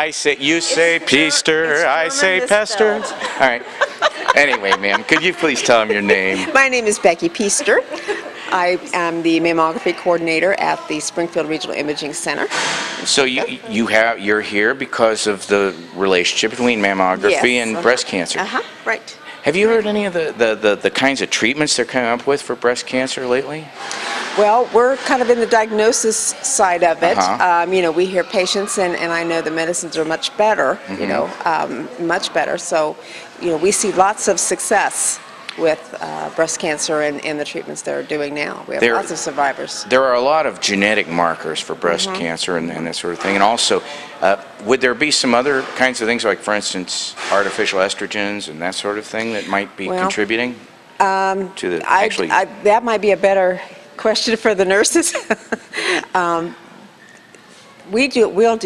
I say, you say Peester, I say Pester. All right. Anyway, ma'am, could you please tell him your name? My name is Becky Peester. I am the mammography coordinator at the Springfield Regional Imaging Center. So you're here because of the relationship between mammography and breast cancer. Right. Have you heard any of the kinds of treatments they're coming up with for breast cancer lately? Well, we're kind of in the diagnosis side of it. You know, we hear patients, and I know the medicines are much better, you know, much better. So, you know, we see lots of success with breast cancer and the treatments they're doing now. We have lots of survivors. There are a lot of genetic markers for breast cancer and that sort of thing. And also, would there be some other kinds of things, like, for instance, artificial estrogens and that sort of thing that might be contributing to the that might be a better question for the nurses. We deal with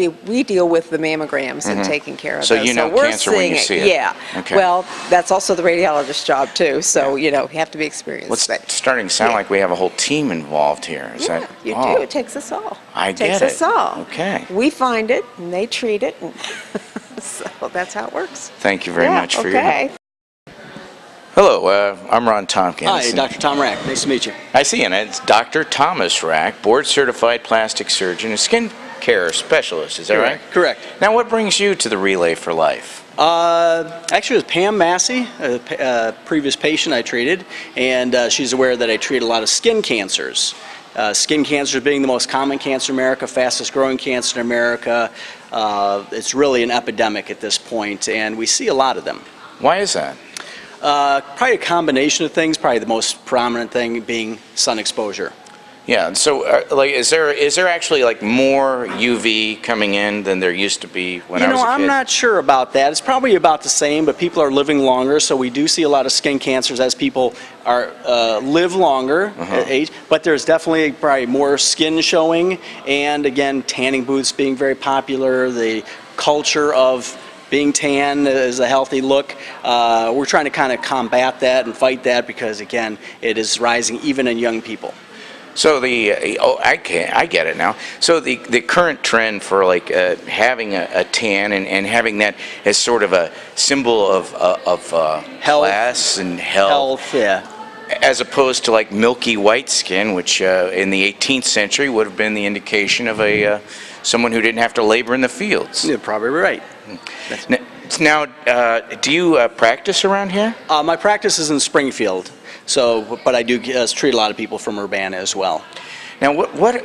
the mammograms and taking care of those. So you know cancer when you see it? Yeah. Okay. Well, that's also the radiologist's job too. So you know, you have to be experienced. Well, it's starting to sound like we have a whole team involved here. Is that, you do. It takes us all. I get it. It takes us all. Okay. We find it and they treat it, and so that's how it works. Thank you very much for your help. Hello, I'm Ron Tompkins. Hi, Dr. Tom Rack. Nice to meet you. I see, and it's Dr. Thomas Rack, board-certified plastic surgeon and skin care specialist. Is that right? Correct. Now, what brings you to the Relay for Life? Actually, it was Pam Massey, a previous patient I treated, and she's aware that I treat a lot of skin cancers. Skin cancer being the most common cancer in America, fastest growing cancer in America. It's really an epidemic at this point, and we see a lot of them. Why is that? Probably a combination of things, probably the most prominent thing being sun exposure. Yeah, so like, is there actually like more UV coming in than there used to be when I was a kid? I'm not sure about that. It's probably about the same, but people are living longer, so we do see a lot of skin cancers as people are live longer at age. But there's definitely probably more skin showing, and again, tanning booths being very popular. The culture of being tan is a healthy look. We're trying to kind of combat that and fight that because, again, it is rising even in young people. So I get it now. So the current trend for like having a tan and having that as sort of a symbol of class and health, as opposed to like milky white skin, which in the 18th century would have been the indication of someone who didn't have to labor in the fields. You're probably right. Now, do you practice around here? My practice is in Springfield. So, but I do treat a lot of people from Urbana as well. Now, what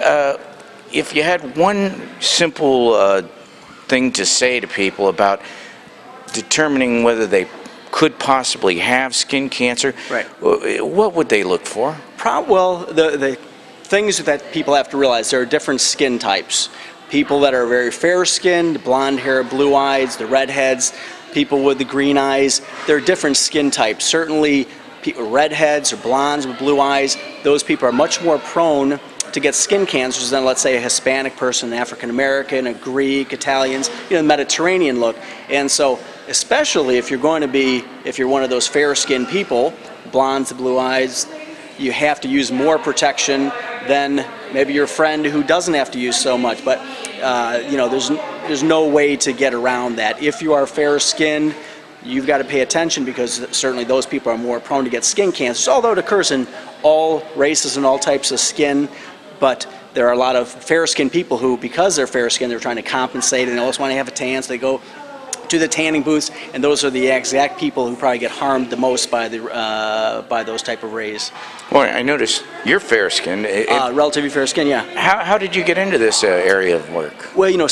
if you had one simple thing to say to people about determining whether they could possibly have skin cancer? Right. What would they look for? Well, the things that people have to realize, there are different skin types. People that are very fair-skinned, blonde hair, blue eyes, the redheads, people with the green eyes, there are different skin types. Certainly, redheads or blondes with blue eyes, those people are much more prone to get skin cancers than, let's say, a Hispanic person, an African American, a Greek, Italians, you know, Mediterranean look. And so, especially if you're one of those fair-skinned people, blondes to blue eyes, you have to use more protection than maybe your friend who doesn't have to use so much. But you know, there's no way to get around that. If you are fair-skinned, you've got to pay attention because certainly those people are more prone to get skin cancers, although it occurs in all races and all types of skin. But there are a lot of fair-skinned people who, because they're fair-skinned, they're trying to compensate and they always want to have a tan, so they go to the tanning booths, and those are the exact people who probably get harmed the most by those type of rays. Well, I noticed you're fair-skinned. Relatively fair-skinned, yeah. How did you get into this area of work? Well, you know,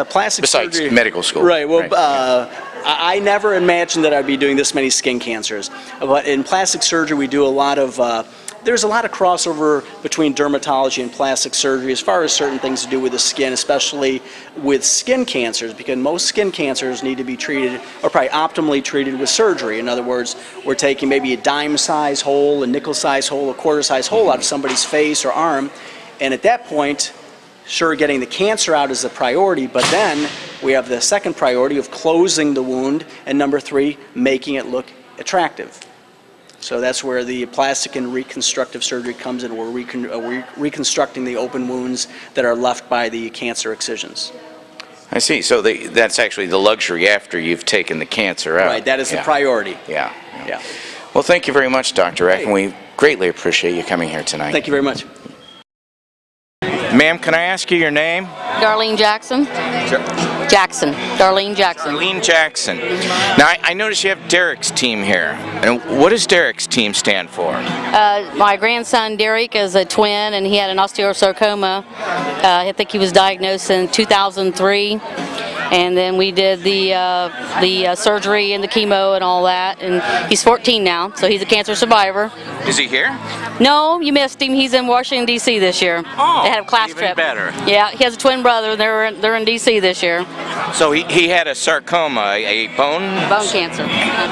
plastic besides surgery. Medical school. Right. Well, I never imagined that I'd be doing this many skin cancers. But in plastic surgery, we do a lot of. There's a lot of crossover between dermatology and plastic surgery as far as certain things to do with the skin, especially with skin cancers, because most skin cancers need to be treated, or probably optimally treated, with surgery. In other words, we're taking maybe a dime-size hole, a nickel-size hole, a quarter-size hole out of somebody's face or arm, and at that point, sure, getting the cancer out is a priority, but then we have the second priority of closing the wound, and number 3, making it look attractive. So that's where the plastic and reconstructive surgery comes in. We're reconstructing the open wounds that are left by the cancer excisions. I see. So that's actually the luxury after you've taken the cancer out. Right, that is the priority. Yeah. Yeah. Well, thank you very much, Dr. Eck, and we greatly appreciate you coming here tonight. Thank you very much. Ma'am, can I ask you your name? Darlene Jackson. Sure. Jackson. Darlene Jackson. Darlene Jackson. Now, I notice you have Derek's team here. And what does Derek's team stand for? My grandson Derek is a twin, and he had an osteosarcoma. I think he was diagnosed in 2003. And then we did the surgery and the chemo and all that. And he's 14 now, so he's a cancer survivor. Is he here? No, you missed him. He's in Washington, D.C. this year. Oh, they had a class even trip. better. Yeah, he has a twin brother. They're in D.C. this year. So he had a sarcoma, a bone cancer.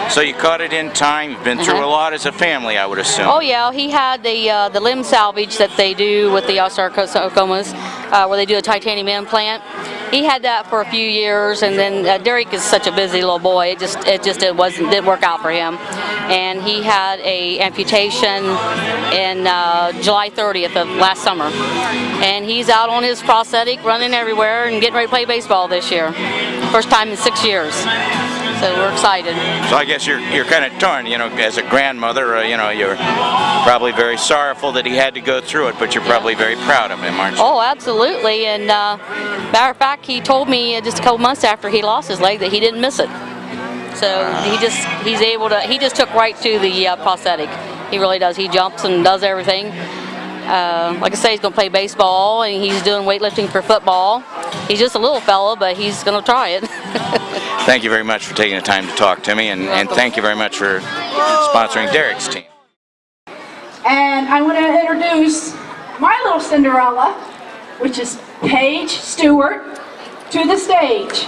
So you caught it in time. You've been through a lot as a family, I would assume. Oh yeah, he had the limb salvage that they do with the osteosarcomas, where they do a titanium implant. He had that for a few years, and then Derek is such a busy little boy. It didn't work out for him, and he had a amputation in July 30th of last summer, and he's out on his prosthetic, running everywhere, and getting ready to play baseball this year, first time in 6 years. So we're excited. So I guess you're kind of torn, you know, as a grandmother, you know, you're probably very sorrowful that he had to go through it, but you're probably very proud of him, aren't you? Oh, absolutely. And matter of fact, he told me just a couple months after he lost his leg that he didn't miss it. So he just took right to the prosthetic. He really does. He jumps and does everything. Like I say, he's going to play baseball, and he's doing weightlifting for football. He's just a little fella, but he's going to try it. Thank you very much for taking the time to talk to me, and thank you very much for sponsoring Derek's team. And I want to introduce my little Cinderella, which is Paige Stewart, to the stage.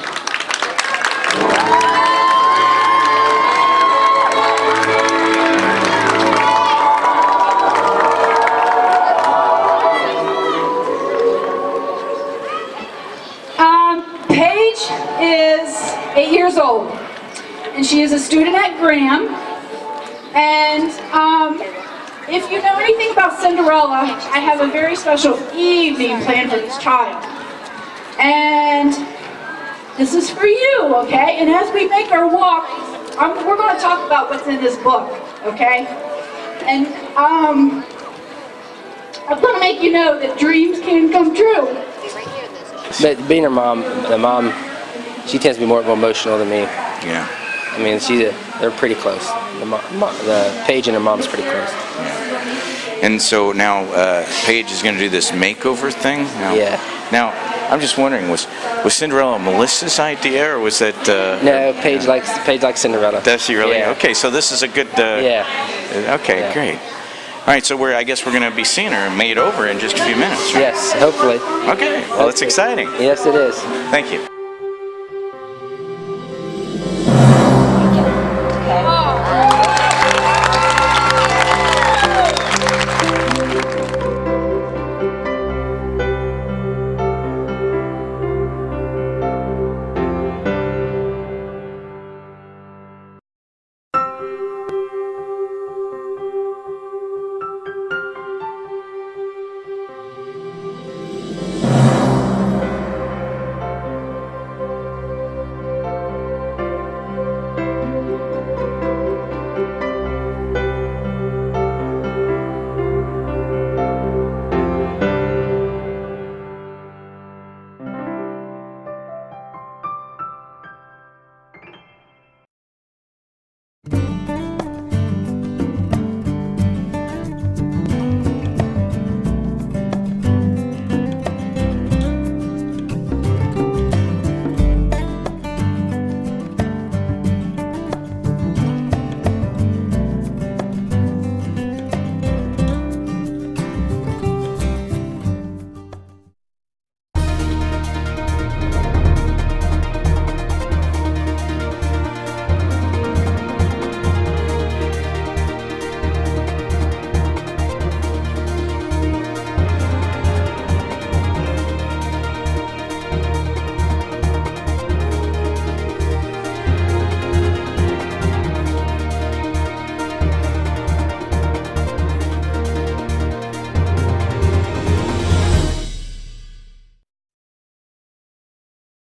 Paige is 8 years old, and she is a student at Graham. And if you know anything about Cinderella, I have a very special evening planned for this child. And this is for you, okay? And as we make our walk, we're going to talk about what's in this book, okay? And I'm going to make you know that dreams can come true. But being her mom, the mom, she tends to be more emotional than me. Yeah. I mean, they're pretty close. The Paige and her mom's pretty close. Yeah. And so now Paige is going to do this makeover thing. Yeah. Now, I'm just wondering, was Cinderella Melissa's idea, or was that? No, Paige likes Cinderella. Does she really? Yeah. Okay, so this is a good. Yeah. Okay, Yeah. great. All right, so I guess we're going to be seeing her made over in just a few minutes, right? Yes, hopefully. Okay, well, it's exciting. Yes, it is. Thank you.